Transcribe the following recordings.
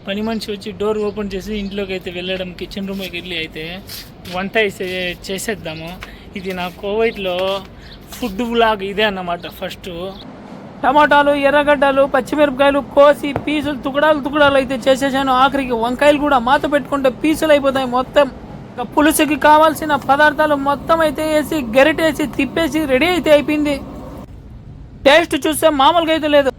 పని మనిషి వచ్చి డోర్ ఓపెన్ చేసి ఇంట్లోకి అయితే వెళ్ళడం, కిచెన్ రూమ్కి వెళ్ళి అయితే వంట అయితే చేసేద్దాము. ఇది నా కోవైట్లో ఫుడ్ వ్లాగ్ ఇదే అన్నమాట. ఫస్ట్ టమాటాలు, ఎర్రగడ్డలు, పచ్చిమిరపకాయలు కోసి పీసులు తుకడాలు అయితే చేసేసాను. ఆఖరికి వంకాయలు కూడా మాత పెట్టుకుంటే పీసులు అయిపోతాయి. మొత్తం పులుసుకి కావాల్సిన పదార్థాలు మొత్తం అయితే వేసి గరిటేసి తిప్పేసి రెడీ అయితే అయిపోయింది. టేస్ట్ చూస్తే మామూలుగా అయితే లేదు.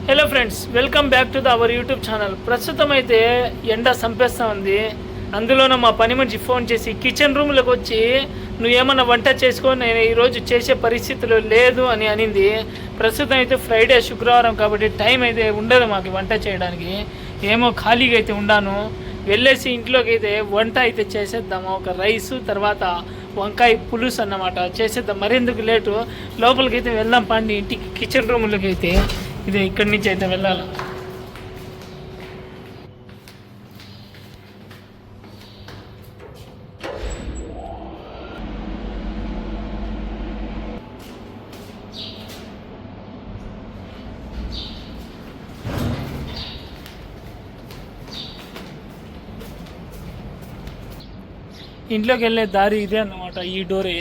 Hello friends, welcome back to our YouTube channel. ప్రస్తుతం అయితే ఎండ సంపేస్తూ ఉంది. అందులోనూ మా పని మనిషి ఫోన్ చేసి కిచెన్ రూమ్లోకి వచ్చి నువ్వు ఏమన్నా వంట చేసుకో, నేను ఈరోజు చేసే పరిస్థితిలో లేదు అని అనింది. ప్రస్తుతం అయితే ఫ్రైడే, శుక్రవారం కాబట్టి టైం అయితే ఉండదు మాకు వంట చేయడానికి. ఏమో ఖాళీగా అయితే ఉన్నాను. వెళ్ళేసి ఇంట్లోకి అయితే వంట అయితే చేసేద్దాము. ఒక రైసు, తర్వాత వంకాయ పులుసు అన్నమాట చేసేద్దాం. మరెందుకు లేటు, లోపలికి అయితే వెళ్దాం పండి. ఇంటికి కిచెన్ రూమ్లోకి అయితే ఇదే ఇక్కడి నుంచి అయితే వెళ్ళాలి. ఇంట్లోకి వెళ్ళే దారి ఇదే అన్నమాట. ఈ డోరే.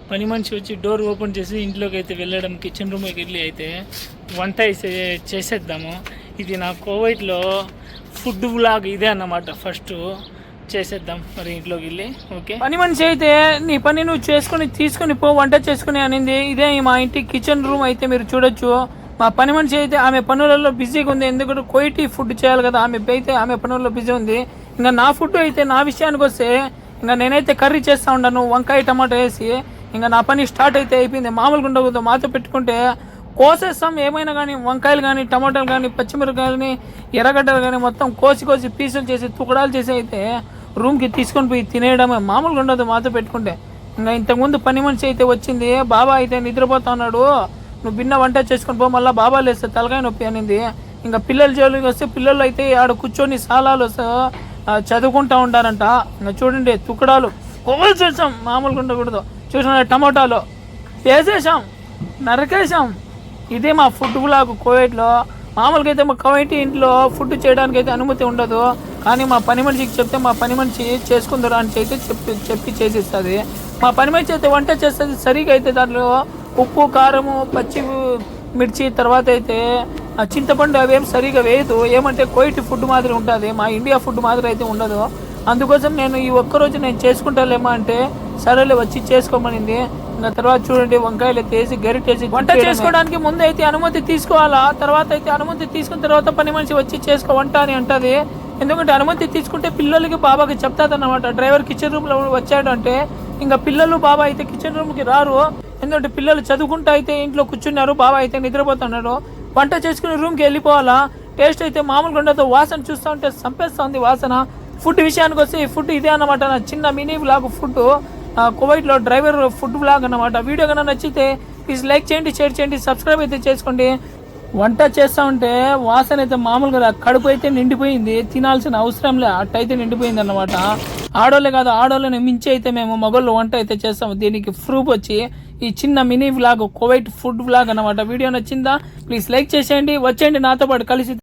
పని మనిషి వచ్చి డోర్ ఓపెన్ చేసి ఇంట్లోకి అయితే వెళ్ళడం, కిచెన్ రూమ్కి వెళ్ళి అయితే వంట అయితే చేసేద్దాము. ఇది నా కోవైట్లో ఫుడ్ వ్లాగ్ ఇదే అన్నమాట. ఫస్ట్ చేసేద్దాం మరి ఇంట్లోకి వెళ్ళి. ఓకే, పని మనిషి అయితే నీ పని నువ్వు తీసుకొని పో, వంట చేసుకుని అనింది. ఇదే మా ఇంటి కిచెన్ రూమ్ అయితే మీరు చూడొచ్చు. మా పని మనిషి అయితే ఆమె పనులలో బిజీగా ఉంది. ఎందుకంటే కోయిటీ ఫుడ్ చేయాలి కదా, ఆమె పనుల్లో బిజీ ఉంది. ఇంకా నా ఫుడ్ అయితే, నా విషయానికి వస్తే ఇంకా నేనైతే కర్రీ చేస్తూ ఉన్నాను, వంకాయ టమాటా వేసి. ఇంకా నా పని స్టార్ట్ అయితే అయిపోయింది. మామూలుగా ఉండకూడదు, మాతో పెట్టుకుంటే కోసేస్తాం. ఏమైనా కానీ వంకాయలు కానీ, టమాటాలు కానీ, పచ్చిమిరపకాయలని, ఎర్రగడ్డలు కానీ మొత్తం కోసి పీసులు చేసి తుకడాలు చేసి అయితే రూమ్కి తీసుకొని పోయి తినేయడమే. మామూలుగా ఉండదు మాతో పెట్టుకుంటే. ఇంకా ఇంతకుముందు పని మనిషి అయితే వచ్చింది. బాబా అయితే నిద్రపోతా ఉన్నాడు, నువ్వు భిన్న వంట చేసుకొని పో, మళ్ళీ బాబా లేస్తే తలకాయ నొప్పి అనింది. ఇంకా పిల్లల జోలికి వస్తే పిల్లలు అయితే ఆడ కూర్చొని సాలాలు చదువుకుంటూ ఉంటారంట. ఇంకా చూడండి తుకడాలు కోసేసాం, మామూలుగా ఉండకూడదు. చూసిన టమాటాలు వేసేసాం, నరకేసాం. ఇదే మా ఫుడ్ వ్లాగ్ కోవైట్లో. మామూలుగా అయితే మా కోవైట్ ఇంట్లో ఫుడ్ చేయడానికి అయితే అనుమతి ఉండదు. కానీ మా పని మనిషికి చెప్తే మా పని మనిషి చేసుకుందరా అని అయితే చెప్పి చేసిస్తుంది. మా పని మనిషి అయితే వంట చేస్తుంది సరిగా. అయితే దాంట్లో ఉప్పు, కారము, పచ్చి మిర్చి, తర్వాత అయితే చింతపండు అవేం సరిగా వేయదు. ఏమంటే కోయిట్ ఫుడ్ మాదిరి ఉంటుంది, మా ఇండియా ఫుడ్ మాదిరి అయితే ఉండదు. అందుకోసం నేను ఈ ఒక్కరోజు నేను చేసుకుంటాలేమా అంటే సరేలే వచ్చి చేసుకోమనింది. ఇంకా తర్వాత చూడండి వంకాయలు అయితే వేసి గరిటేసి వంట చేసుకోవడానికి ముందు అయితే అనుమతి తీసుకోవాలా. తర్వాత అయితే అనుమతి తీసుకున్న తర్వాత పని మనిషి వచ్చి చేసుకో వంట అని అంటది. ఎందుకంటే అనుమతి తీసుకుంటే పిల్లలకి బాబాకి చెప్తాదన్నమాట. డ్రైవర్ కిచెన్ రూమ్లో వచ్చాడు అంటే ఇంకా పిల్లలు బాబా అయితే కిచెన్ రూమ్కి రారు. ఎందుకంటే పిల్లలు చదువుకుంటూ అయితే ఇంట్లో కూర్చున్నారు, బాబా అయితే నిద్రపోతున్నాడు. వంట చేసుకుని రూమ్కి వెళ్ళిపోవాలా. టేస్ట్ అయితే మామూలుగా ఉండదు. వాసన చూస్తూ ఉంటే చంపేస్తుంది వాసన. ఫుడ్ విషయానికి వస్తే ఈ ఫుడ్ ఇదే అన్నమాట. నా చిన్న మినీ వ్లాగ్ ఫుడ్ కువైట్లో డ్రైవర్ ఫుడ్ వ్లాగ్ అన్నమాట. వీడియో కన్నా నచ్చితే ప్లీజ్ లైక్ చేయండి, షేర్ చేయండి, సబ్స్క్రైబ్ అయితే చేసుకోండి. వంట చేస్తూ ఉంటే వాసన అయితే మామూలుగా కడుపు అయితే నిండిపోయింది. తినాల్సిన అవసరం లే, అట్టయితే నిండిపోయింది అన్నమాట. ఆడోళ్ళే కాదు, ఆడోళ్ళని మించి అయితే మేము మగోళ్ళు వంట అయితే చేస్తాము. దీనికి ప్రూఫ్ వచ్చి ఈ చిన్న mini vlog Kuwait food vlog అన్నమాట. వీడియో నచ్చిందా? ప్లీజ్ లైక్ చేసేయండి, వచ్చేయండి నాతో పాటు కలిసి